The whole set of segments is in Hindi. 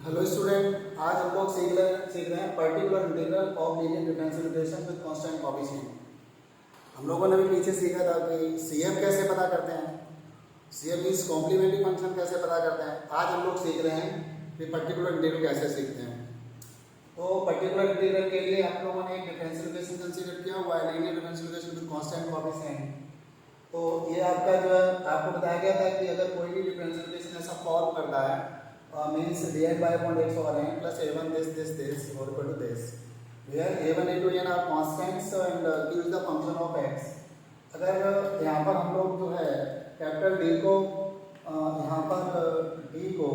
हेलो स्टूडेंट, आज हम लोग सीख रहे हैं particular integral of linear differential equation with constant coefficient. हम लोगों ने भी पीछे सीखा था कि सीएफ कैसे पता करते हैं, सीएफ मींस कॉम्प्लीमेंट्री फंक्शन कैसे पता करते हैं। आज हम लोग सीख रहे हैं कि पर्टिकुलर इंटीग्रल कैसे सीखते हैं। तो पर्टिकुलर इंटीग्रल के लिए हम लोगों ने एक डिफरेंशियल इक्वेशन कंसीडर किया हुआ है, linear differential equation with constant coefficient. तो ये आपका जो है आपको बताया गया था कि अगर कोई भी डिफरेंशियल इक्वेशन ऐसा फॉर्म करता है means dn by upon x over n plus a1 this or equal to this where a1 a2 n are constants and q is the function of x। अगर यहाँ पर हम लोग जो है कैपिटल डी को यहाँ पर डी को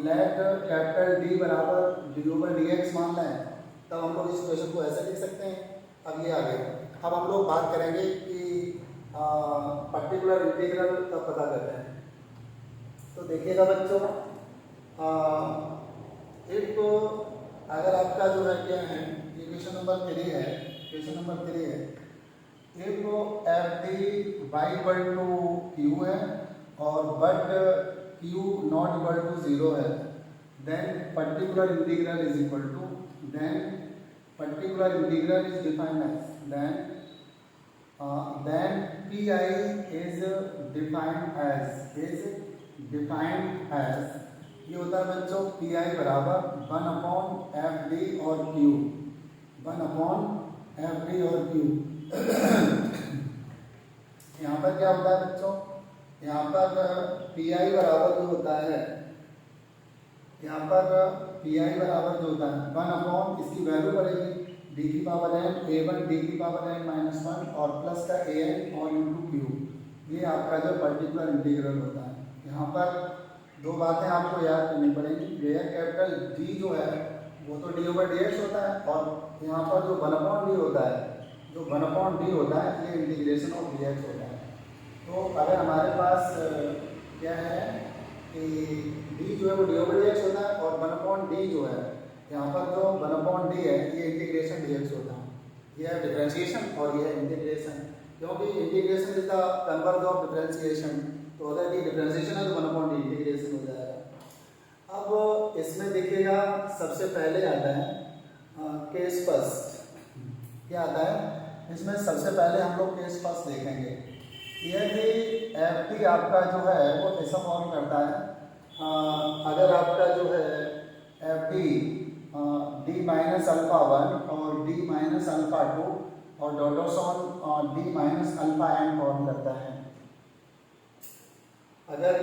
लेट कैपिटल डी बराबर डी ओवर डी एक्स मान लें, तब हम लोग इस इक्वेशन को ऐसे लिख सकते हैं। अब ये आगे अब हम लोग बात करेंगे कि पर्टिकुलर इंटीग्रल कब पता करते हैं। तो देखिएगा बच्चों, एक तो अगर आपका जो है क्या है इक्वेशन नंबर 3 है, इक्वेशन नंबर 3 है, एक तो f D y equal to Q है और but Q not equal to 0 है, then particular integral is equal to particular integral is defined as then pi is defined as ये होता है बच्चों pi बराबर 1 अपॉन एफ डी और क्यू, 1 अपॉन एफ डी और क्यू। यहाँ पर क्या होता है बच्चों, यहाँ पर pi बराबर जो होता है, यहाँ पर pi बराबर जो होता है 1 अपॉन इसकी वैल्यू पड़ेगी डी की पावर एन a1 डी की पावर एन माइनस 1 और प्लस का ए एन और इंटू क्यू। ये आपका जो पर्टिकुलर इंटीग्रल होता है। यहाँ पर दो बातें आपको याद करनी पड़ेंगी। वेयर कैपिटल डी जो है वो तो डी ओवर डी एक्स होता है और यहाँ पर जो 1 अपॉन डी होता है, जो 1 अपॉन डी होता है ये इंटीग्रेशन ऑफ डी एक्स होता है। तो अगर हमारे पास क्या है कि डी जो है वो डी ओवर डी एक्स होता है और 1 अपॉन डी जो है यहाँ पर जो 1 अपॉन डी है ये इंटीग्रेशन डी एक्स होता है। ये है डिफरेंशिएशन और ये है इंटीग्रेशन, क्योंकि integration is the converse of differentiation. तो अगर ये डिफरेंशिएशन है तो 1 अपॉन डी इंटीग्रेशन हो जाएगा। अब इसमें देखिएगा सबसे पहले आता है केस फर्स्ट। क्या आता है इसमें सबसे पहले हम लोग केस फर्स्ट देखेंगे। यदि एफ टी आपका जो है वो ऐसा फॉर्म करता है, अगर आपका जो है f D D minus alpha 1 और डी माइनस अल्फा 2 और dot so on D minus alpha n form करता है। अगर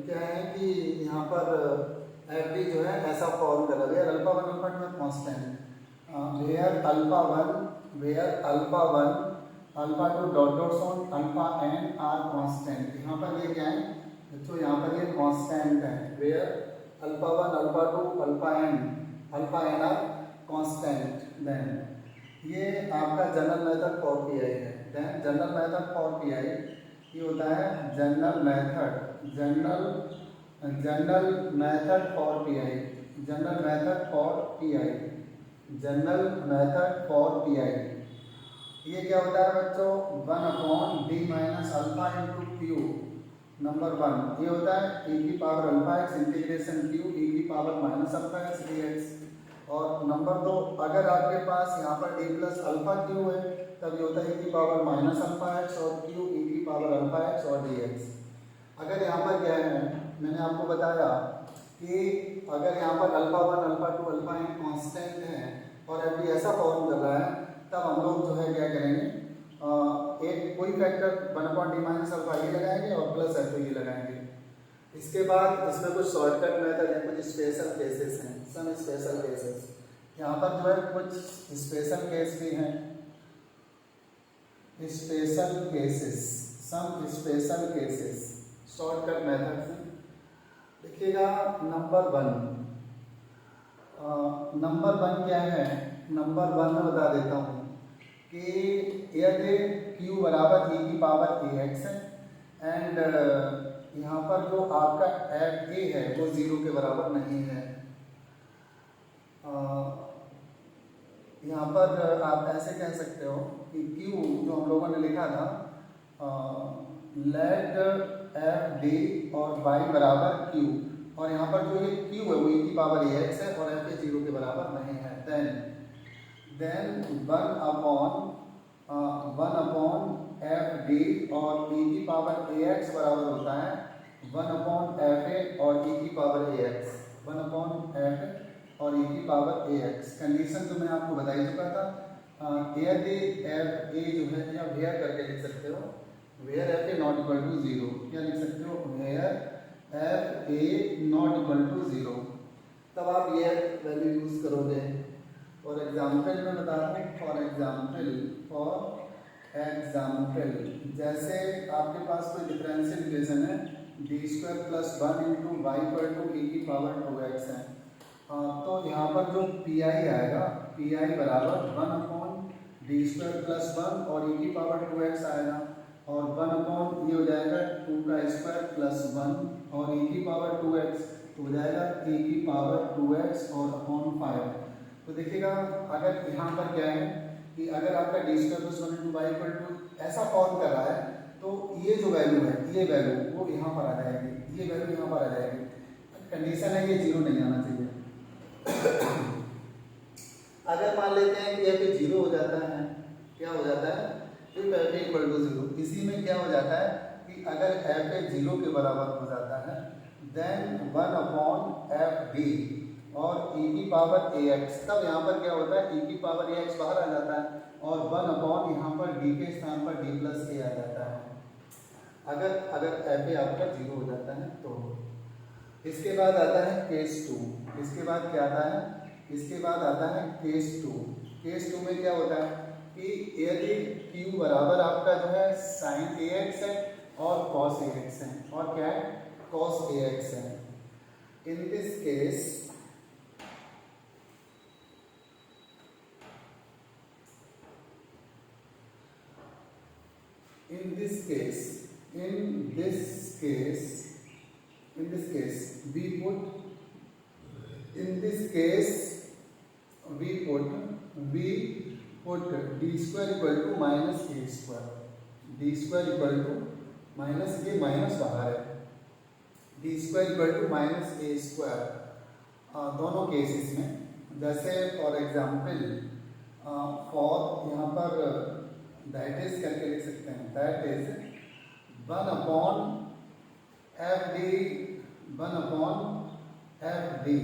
क्या है कि यहाँ पर एफ डी जो है ऐसा फॉर्म कर रहा है alpha 1 alpha 2 constant, where alpha 1 alpha 2 dot so on alpha n are constant. यहाँ पर ये क्या है बच्चों, यहाँ पर ये कांस्टेंट है। Where alpha 1 alpha 2 alpha n are constant. Then ये आपका general method for P I है। Then general method for P I ये होता है general method for P I, general method for P I. ये क्या होता है बच्चों, 1 upon D minus alpha into Q number 1 ये होता है e की power alpha x integration Q e की power minus alpha x D x. और नंबर 2 अगर आपके पास यहाँ पर d प्लस अल्फा क्यू है तब ये होता है e की पावर माइनस अल्फा एक्स और क्यू e की पावर अल्फा एक्स और डी एक्स। अगर यहाँ पर क्या है मैंने आपको बताया कि अगर यहाँ पर alpha 1 alpha 2 alpha n constant है और एफ डी ऐसा फॉर्म कर रहा है, तब हम लोग जो है क्या करेंगे, एक कोई factor 1 upon D minus alpha ये लगाएंगे और प्लस एफ ये लगाएंगे। इसके बाद इसमें कुछ शॉर्टकट मेथड है, कुछ स्पेशल केसेस हैं, सम स्पेशल केसेस। यहाँ पर जो है कुछ स्पेशल केस भी हैं, some special cases shortcut method से। देखिएगा नंबर 1 क्या है, नंबर 1 में बता देता हूँ कि यदि q बराबर e की पावर ए एक्स है एंड यहाँ पर जो आपका एफ ए है वो 0 के बराबर नहीं है। यहाँ पर आप ऐसे कह सकते हो कि q जो हम लोगों ने लिखा था लेट एफ डी और y बराबर क्यू, और यहाँ पर जो ये क्यू है वो e की पावर ax है और f 0 के बराबर नहीं है। देन 1 अपॉन एफ डी और e की पावर ax बराबर होता है 1 अपॉन एफ ए और e की पावर ax, 1 अपॉन एफ और e की पावर ax। कंडीशन तो मैंने आपको बता ही चुका था। यदि एफ ए जो है या वेयर करके लिख सकते हो, where f a not equal to 0, क्या लिख सकते हो, where f a not equal to 0, तब आप ये वैल्यू यूज करोगे। फॉर एग्जाम्पल मैं बता रहा हूँ, फॉर एग्जाम्पल जैसे आपके पास कोई डिफरेंशियल इक्वेशन है D square plus 1 into y equal to e की पावर 2x है, तो यहाँ पर जो पी आई आएगा, पी आई बराबर 1 अपॉन डी स्क्वायर प्लस 1 और e की पावर 2x आएगा और 1 अपॉन ये हो जाएगा 2 का स्क्वायर प्लस 1 और e की पावर 2x तो हो जाएगा e की पावर 2x और अपॉन 5। तो देखिएगा अगर यहाँ पर क्या है कि अगर आपका D square plus 1 into y equal to ऐसा फॉर्म कर रहा है तो ये जो वैल्यू है, ये वैल्यू वो यहाँ पर आ जाएगी, ये वैल्यू यहाँ पर आ जाएगी। कंडीशन है ये 0 नहीं आना चाहिए। अगर मान लेते हैं कि एफ 0 हो जाता है, क्या हो जाता है, फिर एफ इक्वल टू 0, इसी में क्या हो जाता है कि अगर एफ 0 के बराबर हो जाता है देन 1 अपॉन एफ डी और e की पावर ax, तब यहाँ पर क्या होता है e की पावर ax बाहर आ जाता है और 1 अपॉन यहाँ पर d के स्थान पर d प्लस a आ जाता है अगर एफ ए आपका 0 हो जाता है तो। इसके बाद आता है केस 2, इसके बाद क्या आता है, इसके बाद आता है केस 2। केस 2 में क्या होता है कि यदि q बराबर आपका जो है साइन ax है और कॉस ax है, और क्या है, कॉस ax है। In this case in this case we put d square equal to minus a square, d square equal to minus, ये माइनस बाहर है, d square equal to minus a square दोनों केसेस में। जैसे फॉर एग्जाम्पल फॉर यहाँ पर दैट इज करके लिख सकते हैं, that is 1 upon f D, 1 upon f D,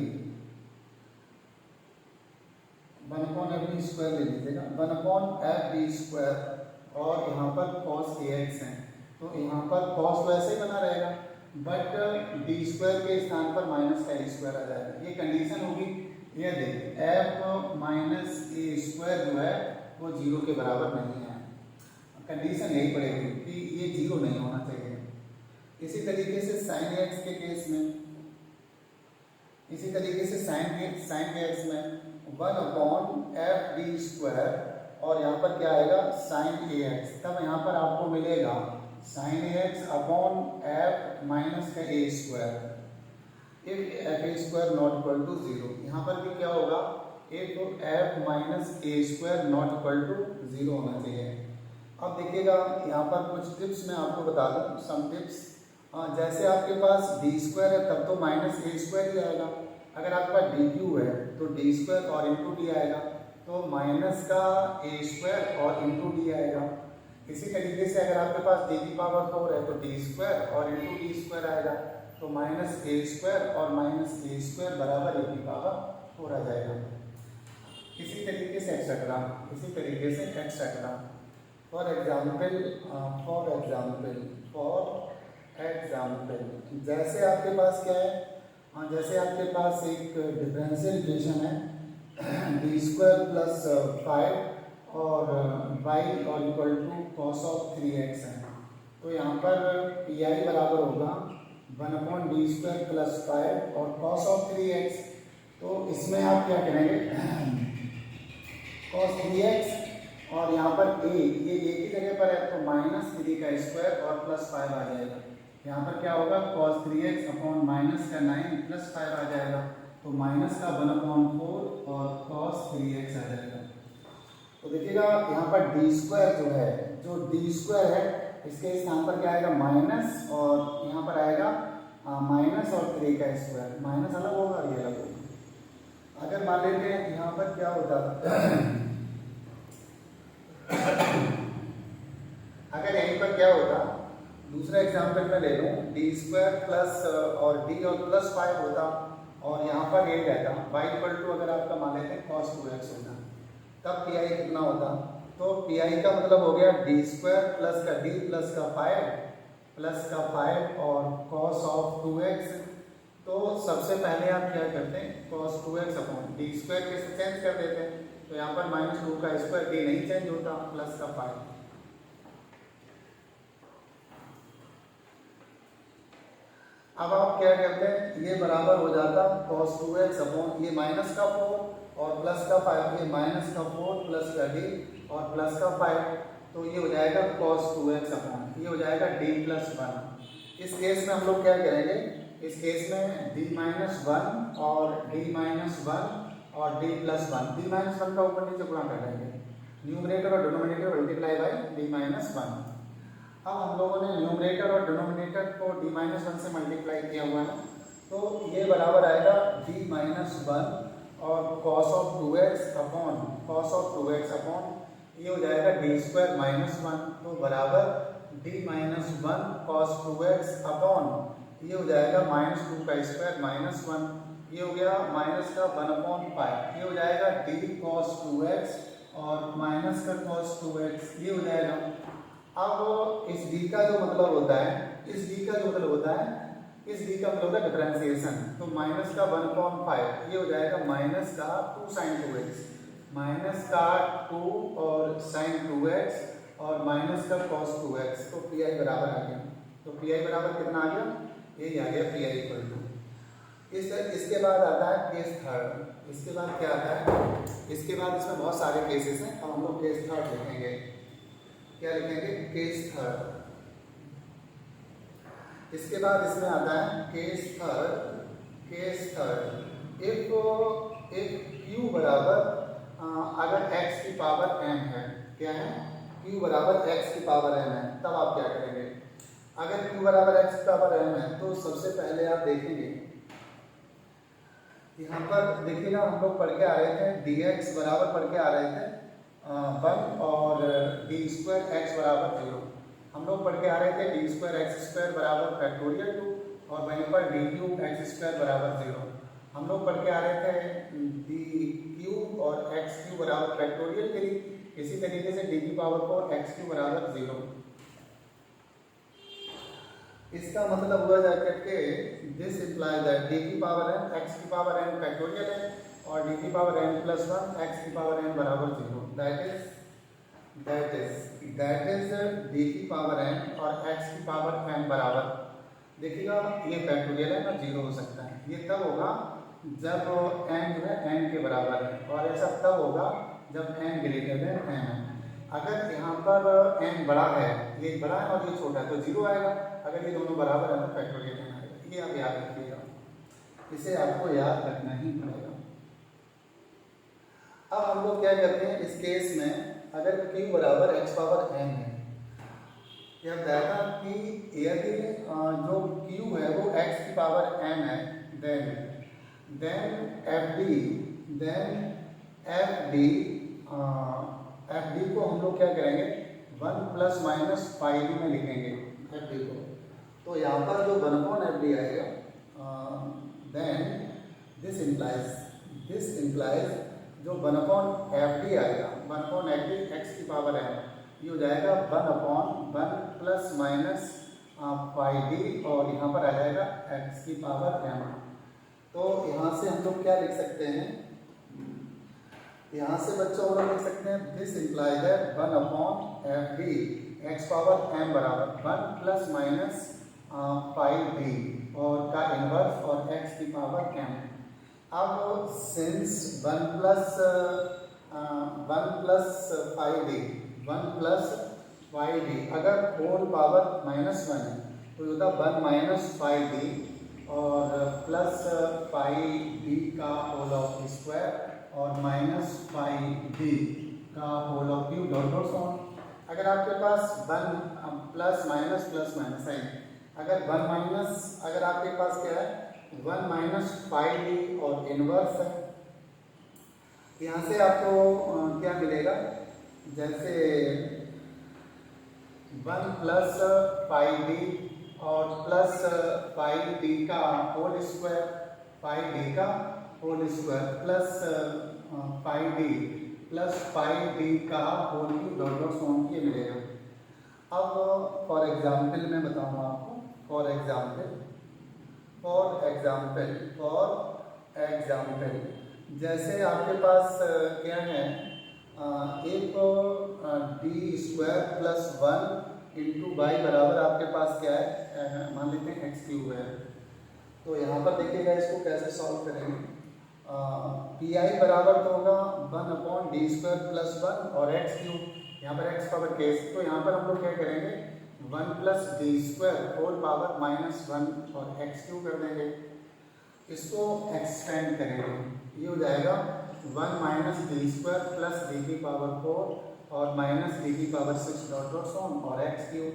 1 upon f D square ले लीजिएगा, 1 अपॉन एफ डी स्क्वायर और यहाँ पर कॉस ए एक्स है, तो यहाँ पर कॉस वैसे ही बना रहेगा बट डी स्क्वायर के स्थान पर माइनस का ए स्क्वायर आ जाएगा। ये कंडीशन होगी, ये देखिए एफ माइनस ए स्क्वायर जो है वो 0 के बराबर नहीं है, कंडीशन यही पड़ेगी कि ये 0 नहीं होना चाहिए। इसी तरीके से साइन एक्स के केस में, इसी तरीके से साइन एक्स में 1 अपॉन एफ डी स्क्वायर और यहाँ पर क्या आएगा साइन ए एक्स, तब यहाँ पर आपको मिलेगा sine a x upon f minus का a square if f a square not equal to 0। यहाँ पर भी क्या होगा, if f minus a square not equal to 0 होना चाहिए। अब देखिएगा यहाँ पर कुछ टिप्स मैं आपको बता दूँ, सम टिप्स। जैसे आपके पास डी स्क्वायर है तब तो माइनस ए स्क्वायर ही आएगा, अगर आपका डी क्यू है तो डी स्क्वायर और इंटू डी आएगा, तो माइनस का ए स्क्वायर और इंटू डी आएगा। इसी तरीके से अगर आपके पास डी की पावर 4 है तो डी स्क्वायर और इंटू डी स्क्वायर आएगा, तो माइनस ए स्क्वायर और माइनस ए स्क्वायर बराबर ए की पावर 4 आ जाएगा। इसी तरीके से एक्सेट्रा, इसी तरीके से एक्सेट्रा। फॉर एग्जाम्पल जैसे आपके पास क्या है, जैसे आपके पास एक डिफरेंशियल इक्वेशन है डी स्क्वायर प्लस 5 और वाई और equal to cos of 3x है, तो यहाँ पर पी आई बराबर होगा 1 अपॉन डी स्क्वायर प्लस 5 और कॉस ऑफ 3x। तो इसमें आप क्या करेंगे, कॉस 3x और यहाँ पर a, ये a की जगह पर है तो माइनस 3 का स्क्वायर और प्लस 5 आ जाएगा। यहाँ पर क्या होगा cos 3x अपॉन माइनस का 9 प्लस 5 आ जाएगा, तो माइनस का 1/4 और cos 3x आ जाएगा। तो देखिएगा यहाँ पर डी स्क्वायर जो है, जो डी स्क्वायर है इसके स्थान पर क्या आएगा माइनस और यहाँ पर आएगा माइनस और 3 का स्क्वायर, माइनस अलग होगा और ये अलग होगा। अगर मान लेते हैं यहाँ पर क्या होता अगर यहीं पर क्या होता, दूसरा एग्जाम्पल मैं ले लूँ, डी स्क्वायर प्लस और डी और प्लस 5 होता और यहाँ पर ये रहता y इक्वल टू, अगर आपका मान लेते हैं cos 2x होता, तब पी आई कितना होता? तो पी आई का मतलब हो गया डी स्क्वायर प्लस का डी प्लस का 5 और cos ऑफ 2x। तो सबसे पहले आप क्या करते हैं, cos 2x upon D square कैसे चेंज कर देते हैं, तो यहाँ पर -2 का स्क्वायर, डी नहीं चेंज होता, प्लस का 5। अब आप क्या करते हैं, ये बराबर हो जाता cos 2x अपॉन ये माइनस का 4 और प्लस का 5, ये माइनस का 4 प्लस का d और प्लस का 5, तो ये हो जाएगा cos 2x अपॉन ये हो जाएगा d प्लस 1। इस केस में हम लोग क्या करेंगे, इस केस में d माइनस 1 और d माइनस 1 और d प्लस 1, d माइनस 1 का ऊपर नीचे गुणा कर देंगे, न्यूमरेटर और denominator multiply by d minus 1। अब हम लोगों ने न्यूमरेटर और डिनोमिनेटर को d माइनस 1 से मल्टीप्लाई किया हुआ है, तो ये बराबर आएगा d माइनस 1 और cos ऑफ 2x अपॉन ये हो जाएगा d स्क्वायर माइनस 1, तो बराबर d minus 1 cos 2x upon ये हो जाएगा -2 का स्क्वायर माइनस 1, ये हो गया माइनस का 1/5, ये हो जाएगा d cos 2x और माइनस का cos 2x, ये हो जाएगा। अब इस d का जो मतलब होता है, इस d का जो मतलब होता है, इस d का मतलब होता है डिफरेंशिएशन, तो माइनस का 1/5 ये हो जाएगा माइनस का 2 sin 2x, माइनस का 2 और sin 2x और माइनस का cos 2x, तो पी आई बराबर आ गया। तो पी आई बराबर कितना आ गया, यही आ गया पी आई इक्वल टू। इसके बाद आता है केस थर्ड। इसके बाद क्या आता है, इसके बाद इसमें बहुत सारे केसेस हैं, अब हम लोग केस थर्ड लिखेंगे। क्या लिखेंगे, केस थर्ड। इसके बाद इसमें आता है केस थर्ड इफ q बराबर अगर x की पावर m है, क्या है, q बराबर x की पावर m है, तब आप क्या करेंगे। अगर q बराबर x की पावर m है तो सबसे पहले आप देखेंगे, यहाँ पर देखिएगा हम लोग पढ़ के आ रहे थे dx बराबर पढ़ के आ रहे थे 1 और डी स्क्वायर एक्स बराबर 0, हम लोग पढ़ के आ रहे थे डी स्क्वायर एक्स स्क्वायर बराबर फैक्टोरियल 2 और वहीं पर डी क्यूब एक्स स्क्वायर बराबर 0, हम लोग पढ़ के आ रहे थे डी क्यूब और एक्स क्यूब बराबर फैक्टोरियल 3, इसी तरीके से डी की पावर 4 एक्स क्यूब बराबर 0। इसका मतलब हुआ जाकर के दिस इम्प्लाइज दैट डी की पावर n एक्स की पावर n फैक्टोरियल है और डी की पावर n प्लस 1 एक्स की पावर n बराबर 0, दैट इज डी की पावर n और एक्स की पावर n बराबर, देखिएगा ये फैक्टोरियल है ना, 0 हो सकता है, ये तब होगा जब n जो है n के बराबर है, और ऐसा तब होगा जब n ग्रेटर देन n है। अगर यहाँ पर n बड़ा है, ये बड़ा है और ये छोटा है, तो 0 आएगा, अगर ये दोनों बराबर है तो फैक्टोरियल n आएगा। ये आप याद रखिएगा, इसे आपको याद रखना ही पड़ेगा। अब हम लोग क्या करते हैं, इस केस में अगर q बराबर x पावर n है, क्या बताया कि यदि जो q है वो x की पावर n है, देन fd को हम लोग क्या करेंगे 1 प्लस माइनस पाई में लिखेंगे fd को, तो यहाँ पर जो 1/fd आएगा, देन दिस इम्प्लाइज जो 1/fd आएगा, 1/fd x की पावर n, ये हो जाएगा 1/1 प्लस माइनस पाई डी और यहाँ पर आ जाएगा x की पावर m। तो यहाँ से हम लोग क्या लिख सकते हैं, यहाँ से बच्चों हम लोग लिख सकते हैं दिस इम्प्लाइज है 1/fd x पावर m बराबर 1 प्लस माइनस पाई डी और का इनवर्स और x की पावर m। अब सिंस 1 प्लस पाई डी अगर होल पावर -1 है तो होता 1 माइनस पाई डी और प्लस पाई डी का होल ऑफ स्क्वायर और माइनस पाई डी का whole of cube dot dot so. अगर आपके पास 1 प्लस माइनस है अगर अगर आपके पास क्या है 1 माइनस 5d और इनवर्स है, यहाँ से आपको क्या मिलेगा, जैसे 1 प्लस 5d और प्लस 5d का होल स्क्वायर, 5d का whole square plus 5d plus 5d का whole cube dot dot so on, ये मिलेगा। अब फॉर एग्जाम्पल मैं बताऊंगा आपको, फॉर एग्जाम्पल जैसे आपके पास क्या है, एक D square plus 1 into y बराबर आपके पास क्या है, मान लेते हैं एक्स क्यूब है। तो यहाँ पर देखिएगा इसको कैसे सॉल्व करेंगे। पी आई बराबर तो होगा 1/d² प्लस 1 और एक्स क्यूब, यहाँ पर एक्स पावर केस, तो यहाँ पर हम लोग क्या करेंगे 1 plus d² whole power minus 1 और एक्स क्यूब कर देंगे। इसको एक्सटेंड करेंगे, ये हो जाएगा 1 माइनस d² प्लस d की पावर 4 और माइनस d की power 6 dot dot so on और एक्स क्यूब।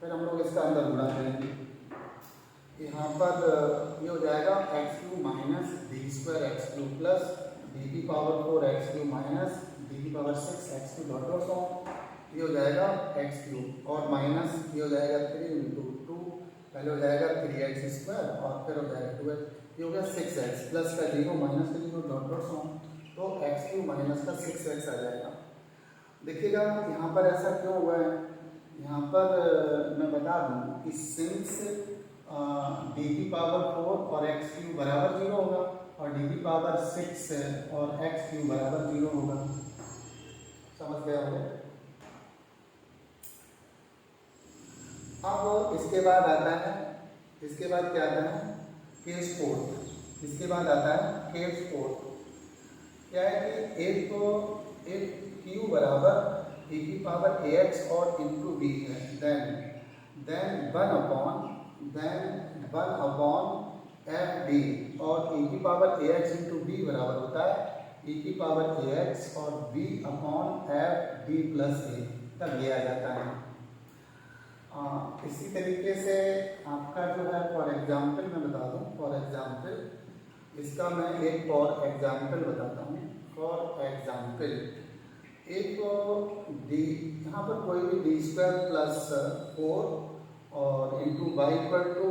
फिर हम लोग इसका अंदर गुणा करेंगे, यहाँ पर ये हो जाएगा x cube minus d² x cube plus d की power 4 x cube minus d की power 6 x cube dot dot so on, ये हो जाएगा एक्स क्यूब और माइनस ये हो जाएगा 3 इंटू 2, पहले हो जाएगा 3x² और फिर हो जाएगा 2x, ये हो गया 6x प्लस का 0 माइनस का 0 डॉट डॉट सो, तो एक्स क्यूब माइनस का 6x आ जाएगा। देखिएगा यहाँ पर ऐसा क्यों हुआ है, यहाँ पर मैं बता दूँ कि सिंस d की पावर 4 और एक्स क्यूब बराबर 0 होगा और d की पावर 6 और एक्स क्यूब बराबर 0 होगा, समझ गया होगा। अब इसके बाद आता है, इसके बाद क्या आता है केस 4, इसके बाद आता है केस 4। क्या है कि एक क्यू बराबर e की पावर ax और इंटू बी है, देन 1 अपॉन एफ डी और e की पावर ax इंटू बी बराबर होता है e की पावर ax और b upon f D plus a, तब ये आ जाता है। इसी तरीके से आपका जो है फॉर एग्जाम्पल मैं बता दूं, फॉर एग्जाम्पल इसका मैं एक फॉर एग्जाम्पल बताता हूँ। फॉर एग्जाम्पल एक डी, यहाँ पर कोई भी d² प्लस 4 और इंटू वाई पर टू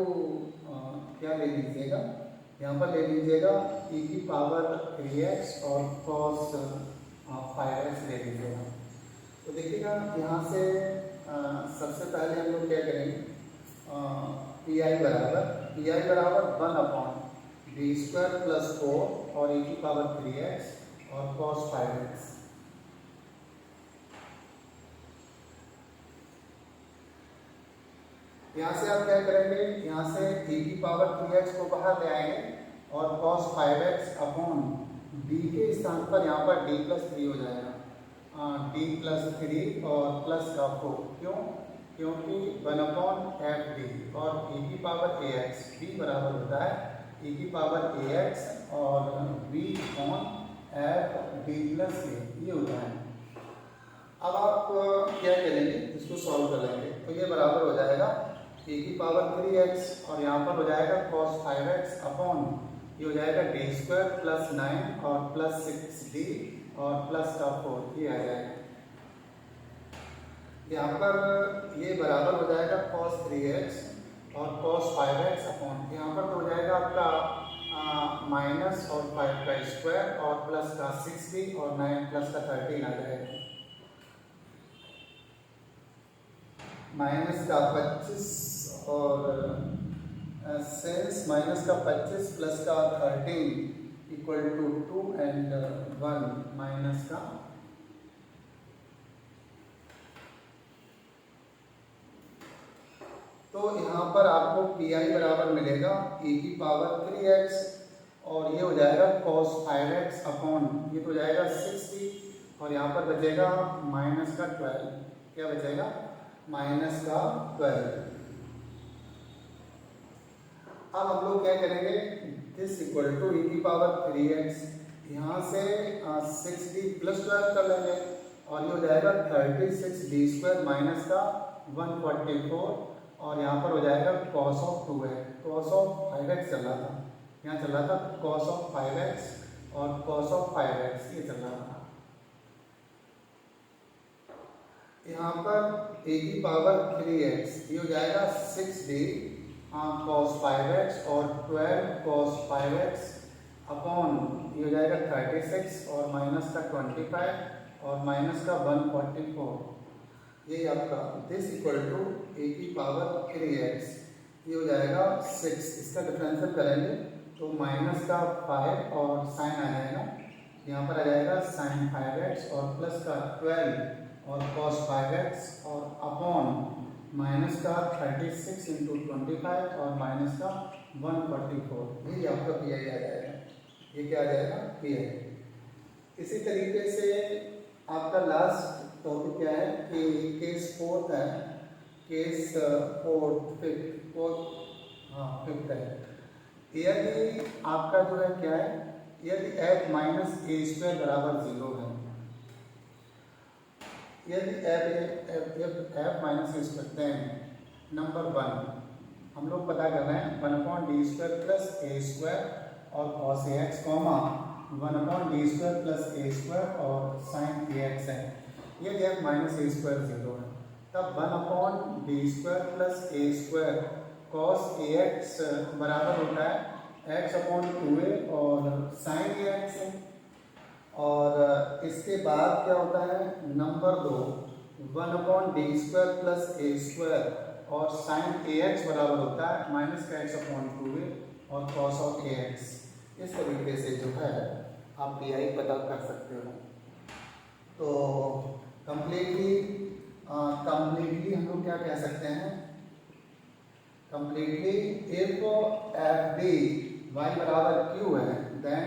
क्या ले लीजिएगा, यहाँ पर ले लीजिएगा e की पावर 3x और cos 5x ले लीजिएगा। तो देखिएगा यहाँ से सबसे पहले हम लोग क्या करेंगे, पी आई बराबर 1/d² प्लस 4 और e की पावर 3x और cos 5x। यहाँ से आप क्या करेंगे, यहाँ से e की पावर 3x को बाहर ले आएंगे और cos 5x अपॉन d के स्थान पर यहाँ पर d प्लस 3 हो जाएगा, d प्लस 3 और प्लस का 4, क्यों, क्योंकि 1/f(d) और e की पावर ax, d बराबर होता है e की पावर ax और b upon f(d plus a), ये होता है। अब आप क्या करेंगे, इसको सॉल्व कर लेंगे, तो ये बराबर हो जाएगा e की पावर 3x और यहाँ पर हो जाएगा cos 5x अपॉन ये हो जाएगा d² प्लस 9 और प्लस 6d और प्लस का 4, ये आ जाएगा। यहाँ पर ये बराबर हो जाएगा cos 3x और cos 5x अपॉन यहाँ पर तो हो जाएगा आपका माइनस और 5 का स्क्वायर और प्लस का 6d और 9 प्लस का 13 आ जाएगा, माइनस का 25 और सेंस माइनस का 25 प्लस का 13 इक्वल टू 2 एंड 1 माइनस का तो यहाँ पर आपको पी आई बराबर मिलेगा e की पावर 3x और ये हो जाएगा cos 5x अपॉन ये तो हो जाएगा 6d और यहाँ पर बचेगा माइनस का 12, क्या बचेगा माइनस का 12। अब हम लोग क्या करेंगे, दिस इक्वल टू e की पावर 3x, यहाँ से 6d प्लस 12 कर लेंगे और ये हो जाएगा 36d² माइनस का 144 और यहाँ पर हो जाएगा cos of 2x, cos of 5x चल रहा था, यहाँ चल रहा था cos ऑफ 5x और cos ऑफ 5x ये चल रहा था। यहाँ पर a की पावर 3x ये हो जाएगा 6d cos 5x और 12 cos 5x अपॉन ये हो जाएगा 36 और माइनस का 25 और माइनस का 144, ये आपका दिस इक्वल टू a की पावर 3x ये हो जाएगा 6, इसका डिफरेंशियल करेंगे तो माइनस का 5 और साइन आ जाएगा, यहाँ पर आ जाएगा साइन 5x और प्लस का 12 और cos 5x और अपॉन माइनस का 36 इंटू 25 और माइनस का 144, ये आपका पी आई आ जाएगा। ये क्या आ जाएगा? P I. इसी तरीके से आपका लास्ट टॉपिक क्या है कि केस फोर्थ है, केस फिफ्थ है। यदि आपका जो है क्या है, यदि f माइनस ए स्क्वायर बराबर 0 है, यदि f minus a square, then number 1 हम लोग पता कर रहे हैं 1/d² प्लस ए स्क्वायर और cos ax comma 1/d² plus a square और sin ax है। यदि f माइनस ए स्क्वायर 0 है तब 1/d² plus a square cos ax बराबर होता है x/2a और sin ax है। और इसके बाद क्या होता है, number 2 1/d² plus a square और sin ax बराबर होता है माइनस का x/2a और cos ऑफ ax। इस तरीके से जो है आप पी आई पता कर सकते हो। तो कंप्लीटली हम लोग क्या कह सकते हैं, completely if f D y बराबर क्यू है देन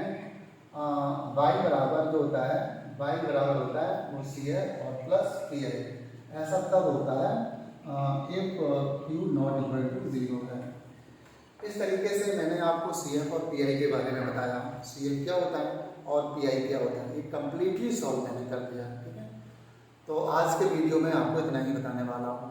वाई बराबर जो होता है, वाई बराबर होता है वो सी है और प्लस पी आई। ऐसा तब होता है if Q not equal to 0 है। इस तरीके से मैंने आपको सी एफ और पी आई के बारे में बताया। सी एफ क्या होता है और पी आई क्या होता है, ये कंप्लीटली सॉल्व मैंने कर दिया। ठीक है, तो आज के वीडियो में आपको इतना ही बताने वाला हूँ।